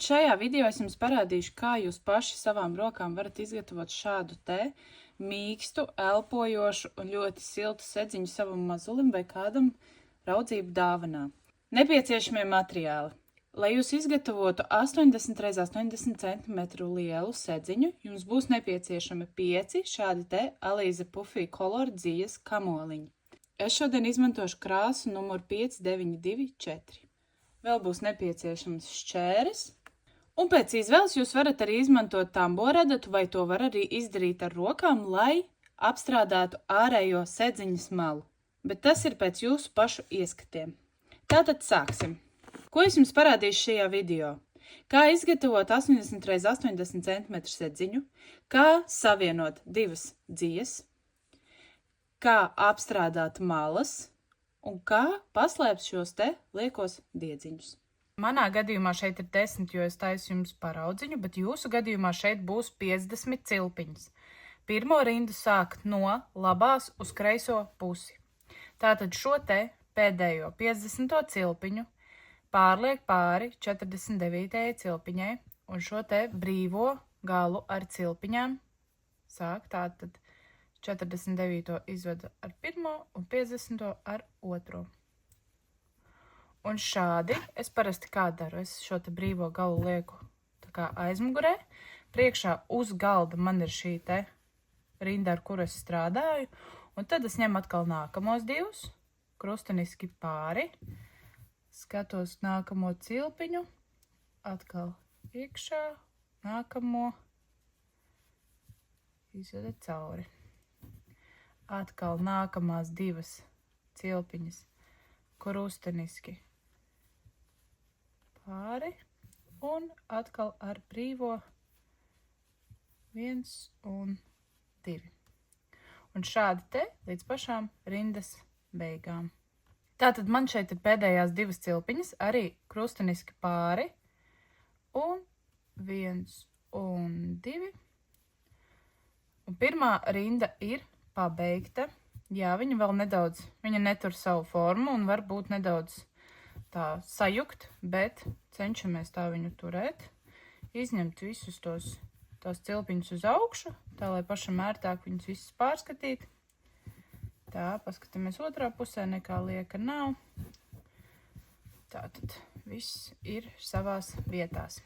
Šajā video es jums parādīšu, kā jūs paši savām rokām varat izgatavot šādu te mīkstu, elpojošu un ļoti siltu sedziņu savam mazulim vai kādam raudzību dāvanā. Nepieciešamie materiāli. Lai jūs izgatavotu 80 x 80 cm lielu sedziņu, jums būs nepieciešami 5 šādi te Alize Puffy Color dzijas kamoliņi. Es šodien izmantošu krāsu numuru 5924. Vēl būs nepieciešams šķēres. Un pēc izvēles jūs varat arī izmantot tamboradatu, vai to var arī izdarīt ar rokām, lai apstrādātu ārējo sedziņas malu. Bet tas ir pēc jūsu pašu ieskatiem. Tātad sāksim. Ko es jums parādīšu šajā video? Kā izgatavot 80 x 80 cm sedziņu, kā savienot divas dzijas, kā apstrādāt malas un kā paslēpt šos te liekos diedziņus. Manā gadījumā šeit ir 10, jo es taisu jums paraudziņu, bet jūsu gadījumā šeit būs 50 cilpiņas. Pirmo rindu sākt no labās uz kreiso pusi. Tātad šo te pēdējo 50. cilpiņu pārliek pāri 49. cilpiņai un šo te brīvo galu ar cilpiņām sāk tātad 49. izveda ar pirmo un 50. ar otro. Un šādi es parasti kā daru. Es šo te brīvo galu lieku tā kā aizmugurē. Priekšā uz galda man ir šī te rinda, ar kuru es strādāju. Un tad es ņemu atkal nākamos divus, krusteniski pāri. Skatos nākamo cilpiņu, atkal iekšā, nākamo izveda cauri. Atkal nākamās divas cilpiņas krusteniski pāri un atkal ar brīvo 1 un 2. Un šādi te līdz pašām rindas beigām. Tātad man šeit ir pēdējās divas cilpiņas, arī krusteniski pāri un 1 un 2. Un pirmā rinda ir pabeigta. Jā, viņa vēl nedaudz, viņa netur savu formu un var būt nedaudz tā sajukt, bet cenšamies tā viņu turēt. Izņemt visus tos cilpiņus uz augšu, tā lai pašam ērtāk viņus visus pārskatīt. Tā, paskatāmies otrā pusē, nekā lieka nav. Tātad viss ir savās vietās.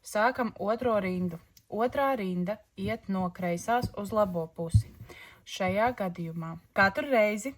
Sākam otro rindu. Otrā rinda iet no kreisās uz labo pusi. Šajā gadījumā katru reizi,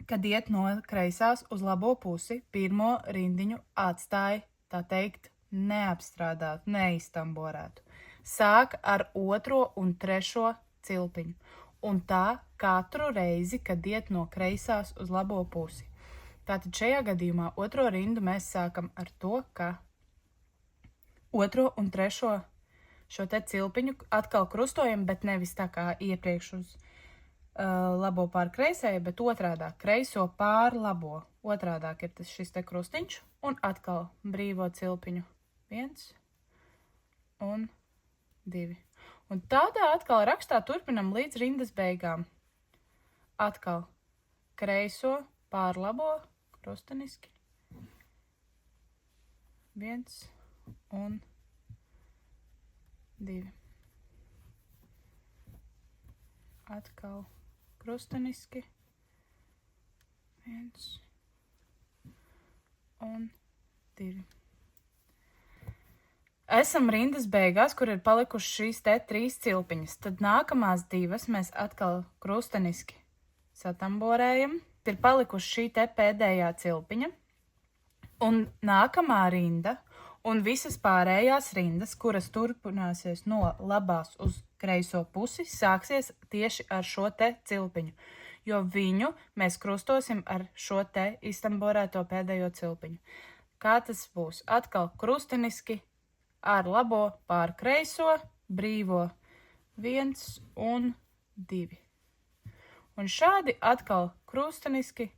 kad iet no kreisās uz labo pusi, pirmo rindiņu atstāja, tā teikt, neapstrādātu, neiztamborētu. Sāk ar otro un trešo cilpiņu. Un tā katru reizi, kad iet no kreisās uz labo pusi. Tātad šajā gadījumā otro rindu mēs sākam ar to, ka otro un trešo šo te cilpiņu atkal krustojam, bet nevis tā kā iepriekš uz labo pār kreisēju, bet otrādāk kreiso pār labo. Otrādāk ir šis te krustiņš un atkal brīvo cilpiņu 1 un 2. Un tādā atkal rakstā turpinam līdz rindas beigām. Atkal kreiso pār labo krusteniski 1 un 2. Atkal krusteniski 1 un 2. Esam rindas beigās, kur ir palikušas šīs te 3 cilpiņas. Tad nākamās divas mēs atkal krusteniski satamborējam. Ir palikuši šī te pēdējā cilpiņa. Un nākamā rinda un visas pārējās rindas, kuras turpināsies no labās uz kreiso pusi, sāksies tieši ar šo te cilpiņu, jo viņu mēs krustosim ar šo te iztamborēto pēdējo cilpiņu. Kā tas būs? Atkal krusteniski ar labo pār kreiso, brīvo 1 un 2. Un šādi atkal krusteniski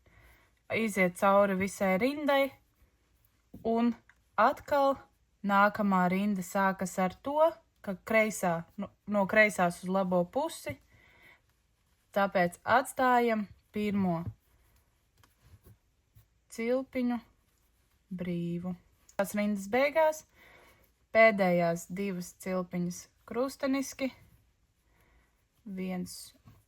iziet cauri visai rindai un atkal nākamā rinda sākas ar to, ka no kreisās uz labo pusi, tāpēc atstājam pirmo cilpiņu brīvu. Tās rindas beigās pēdējās 2 cilpiņas krusteniski, 1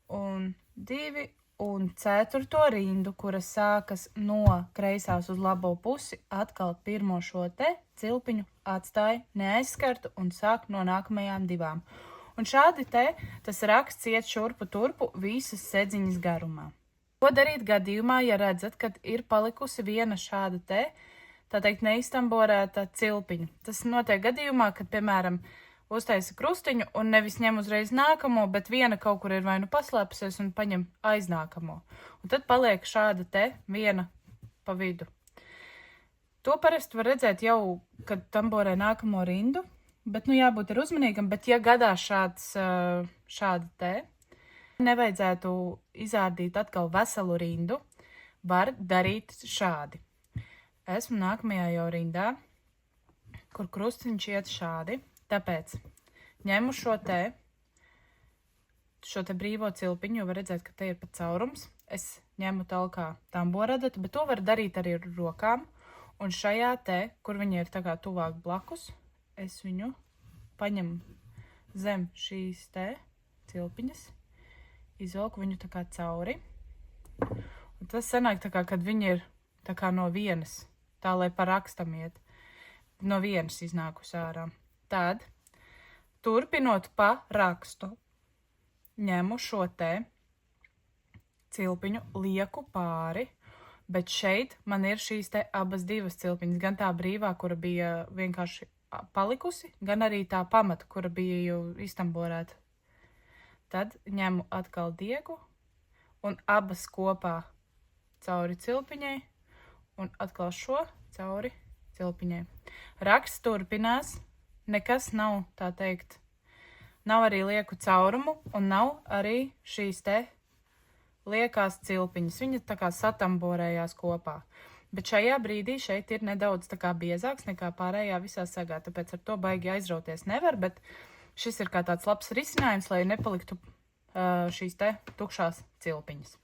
un 2, un 4. rindu, kura sākas no kreisās uz labo pusi, atkal pirmo šo te cilpiņu atstāja neaizskartu un sāk no nākamajām 2. Un šādi te tas raksts iet šurpu turpu visas sedziņas garumā. Ko darīt gadījumā, ja redzat, kad ir palikusi viena šāda te, tā teikt, neiztamborēta cilpiņa? Tas notiek gadījumā, kad, piemēram, uztaisa krustiņu un nevis ņem uzreiz nākamo, bet viena kaut kur ir vai nu paslēpusies un paņem aiznākamo. Un tad paliek šāda te viena pa vidu. To parasti var redzēt jau, kad tamborē nākamo rindu, bet nu jābūt ir uzmanīgam, bet ja gadās šāda te, nevajadzētu izārdīt atkal veselu rindu, var darīt šādi. Esmu nākamajā jau rindā, kur krustiņš iet šādi. Tāpēc ņemu šo te brīvo cilpiņu, jo var redzēt, ka te ir pat caurums. Es ņemu talkā tamboradatu, bet to var darīt arī ar rokām. Un šajā te, kur viņa ir tā kā tuvāk blakus, es viņu paņemu zem šīs te cilpiņas, izvelku viņu tā kā cauri. Un tas sanāk tā kā, kad viņa ir tā kā no vienas, tā lai pa rakstam iet, no vienas iznākus ārā. Tad, turpinot pa rakstu, ņemu šo te cilpiņu, lieku pāri, bet šeit man ir šīs te abas 2 cilpiņas, gan tā brīvā, kura bija vienkārši palikusi, gan arī tā pamata, kura bija jau iztamborēta. Tad ņemu atkal diegu un abas kopā cauri cilpiņai un atkal šo cauri cilpiņai. Raksts turpinās. Nekas nav, tā teikt, nav arī lieku caurumu un nav arī šīs te liekās cilpiņas. Viņa tā kā satamborējās kopā. Bet šajā brīdī šeit ir nedaudz tā kā biezāks nekā pārējā visā sagā, tāpēc ar to baigi aizrauties nevar, bet šis ir kā tāds labs risinājums, lai nepaliktu šīs te tukšās cilpiņas.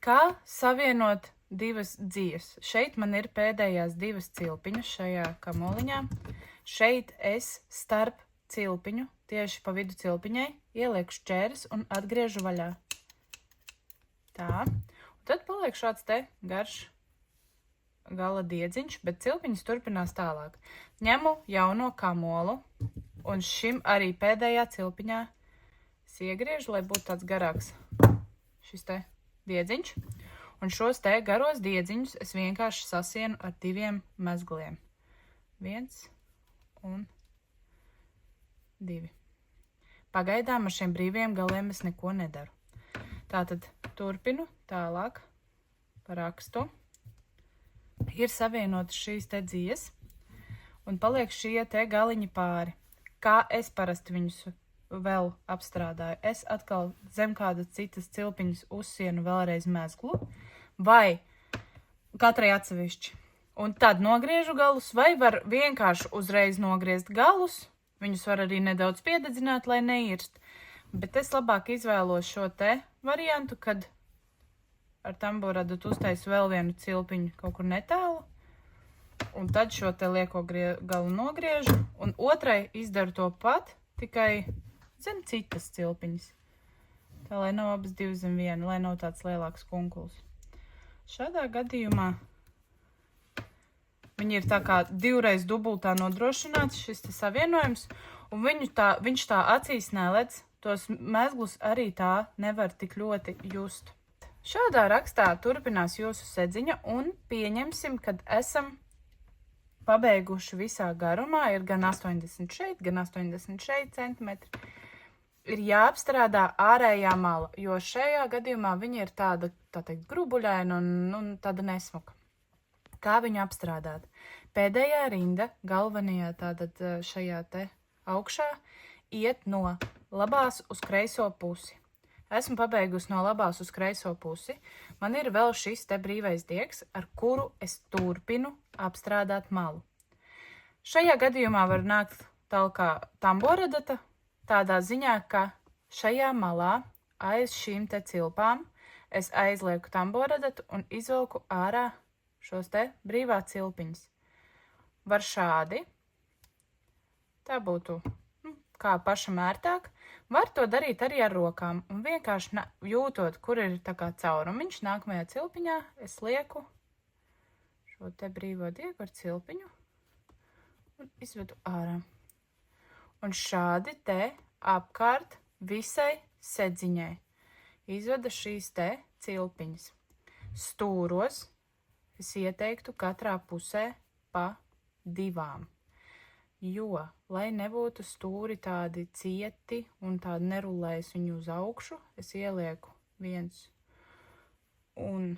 Kā savienot 2 dzijas? Šeit man ir pēdējās 2 cilpiņas šajā kamoliņā. Šeit es starp cilpiņu, tieši pa vidu cilpiņai, ielieku šķēres un atgriežu vaļā. Tā. Un tad paliek šāds te garš gala diedziņš, bet cilpiņas turpinās tālāk. Ņemu jauno kamolu un šim arī pēdējā cilpiņā es iegriežu, lai būtu tāds garāks šis te diedziņš. Un šos te garos diedziņus es vienkārši sasienu ar 2 mezgliem. 1 un 2. Pagaidām ar šiem brīviem galiem es neko nedaru. Tātad turpinu tālāk par rakstu. Ir savienotas šīs te dzijas un paliek šie te galiņi pāri. Kā es parasti viņus vēl apstrādāju? Es atkal zem kāda citas cilpiņas uzsienu vēlreiz mezglu vai katrai atsevišķi. Un tad nogriežu galus, vai var vienkārši uzreiz nogriezt galus. Viņus var arī nedaudz piededzināt, lai neirst. Bet es labāk izvēlos šo te variantu, kad ar tamboradatu uztaisu vēl vienu cilpiņu kaut kur netālu. Un tad šo te lieko galu nogriežu. Un otrai izdaru to pat, tikai zem citas cilpiņas. Tā, lai nav abas 2 zem viena, lai nav tāds lielāks kunkuls. Šādā gadījumā viņi ir tā kā 2 dubultā nodrošināts šis te savienojums, un viņš tā acīs neledz, tos mezglus arī tā nevar tik ļoti just. Šādā rakstā turpinās jūsu sedziņa, un pieņemsim, kad esam pabeiguši visā garumā, ir gan 80 šeit, gan 80 šeit centimetri. Ir jāapstrādā ārējā mala, jo šajā gadījumā viņa ir tāda, tā teikt, grubuļaina un tāda nesmuka. Kā viņu apstrādāt? Pēdējā rinda, galvenajā tātad šajā te augšā, iet no labās uz kreiso pusi. Esmu pabeigusi no labās uz kreiso pusi. Man ir vēl šis te brīvais diegs, ar kuru es turpinu apstrādāt malu. Šajā gadījumā var nākt talkā tamboradata, tādā ziņā, ka šajā malā aiz šīm te cilpām es aizlieku tamboradatu un izvelku ārā šos te brīvā cilpiņas. Var šādi, Tā būtu kā pašam ērtāk. Var to darīt arī ar rokām un vienkārši jūtot, kur ir tā kā caurumiņš. Nākamajā cilpiņā es lieku šo te brīvo diegu ar cilpiņu un izvedu ārā. Un šādi te apkārt visai sedziņai izveda šīs te cilpiņas. Stūros es ieteiktu katrā pusē pa 2. Jo, lai nebūtu stūri tādi cieti un tādi nerulējas viņu uz augšu, es ielieku 1 un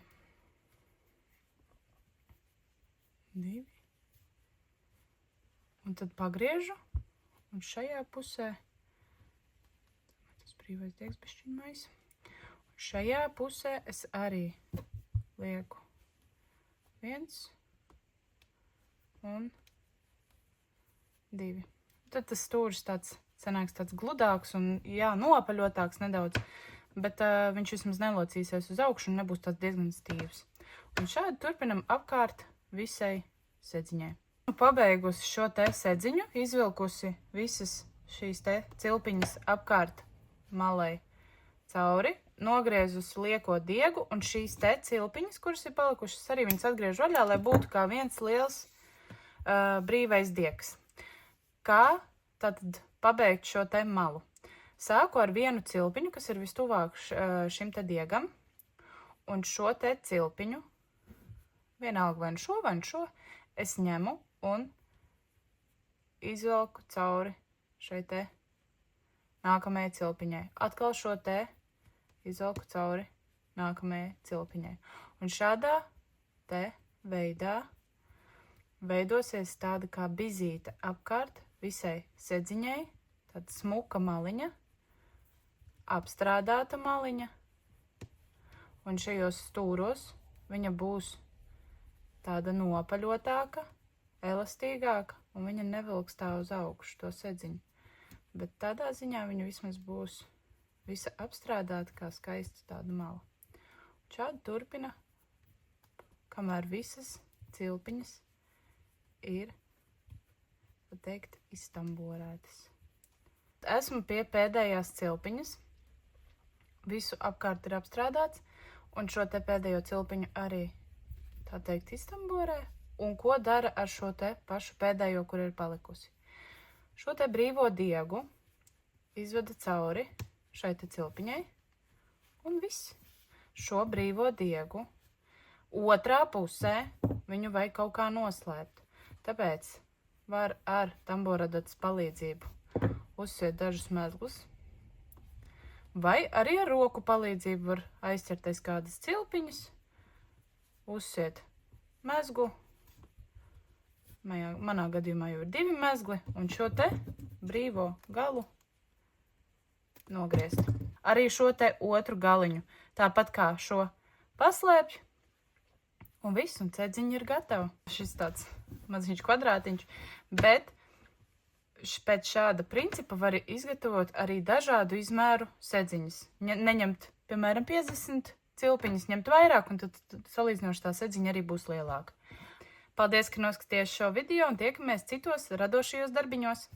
2. Un tad pagriežu. Un šajā pusē, tas brīvais diegs bišķiņ maisa. Un šajā pusē es arī lieku 1 un 2. Tad tas stūris sanāks tāds gludāks un, jā, noapaļotāks nedaudz, bet viņš vismaz nelocīsies uz augšu un nebūs tāds diezgan stīvs. Un šādi turpinam apkārt visai sedziņai. Pabeigusi šo te sedziņu, izvilkusi visas šīs te cilpiņas apkārt malai cauri, nogriezusi lieko diegu un šīs te cilpiņas, kuras ir palikušas, arī viņas atgriežu vaļā, lai būtu kā viens liels brīvais diegs. Kā tad pabeigt šo te malu? Sāku ar vienu cilpiņu, kas ir vistuvāk šim te diegam, un šo te cilpiņu, vienalga vai nu šo, es ņemu un izvelku cauri šai te nākamajai cilpiņai. Atkal šo te izvelku cauri nākamajai cilpiņai. Un šādā te veidā veidosies tāda kā bizīte apkārt visai sedziņai, tāda smuka maliņa, apstrādāta maliņa, un šajos stūros viņa būs tāda nopaļotāka, elastīgāka, un viņa nevilks tā uz augšu to sedziņu. Bet tādā ziņā viņa vismaz būs visa apstrādāta kā skaista tāda mala. Šādi turpina, kamēr visas cilpiņas ir, tā teikt, iztamborētas. Esmu pie pēdējās cilpiņas. Visu apkārt ir apstrādāts, un šo te pēdējo cilpiņu arī, tā teikt, iztamborē. Un ko dara ar šo te pašu pēdējo, kur ir palikusi? Šo te brīvo diegu izveda cauri šai te cilpiņai, un viss. Šo brīvo diegu otrā pusē viņu vajag kaut kā noslēpt. Tāpēc var ar tamboradatas palīdzību uzsiet dažus mezglus, vai arī ar roku palīdzību var aizķerties kādas cilpiņas, uzsiet mezglu. Manā gadījumā jau ir 2 mezgli, un šo te brīvo galu nogriezt. Arī šo te otru galiņu, tāpat kā šo paslēpj, un viss, un cedziņi ir gatavi. Šis tāds maziņš kvadrātiņš, bet pēc šāda principa var izgatavot arī dažādu izmēru sedziņas. Neņemt, piemēram, 50 cilpiņas, ņemt vairāk, un tad salīdzinoši tā sedziņa arī būs lielāka. Paldies, ka noskaties šo video, un tiekamies citos radošajos darbiņos!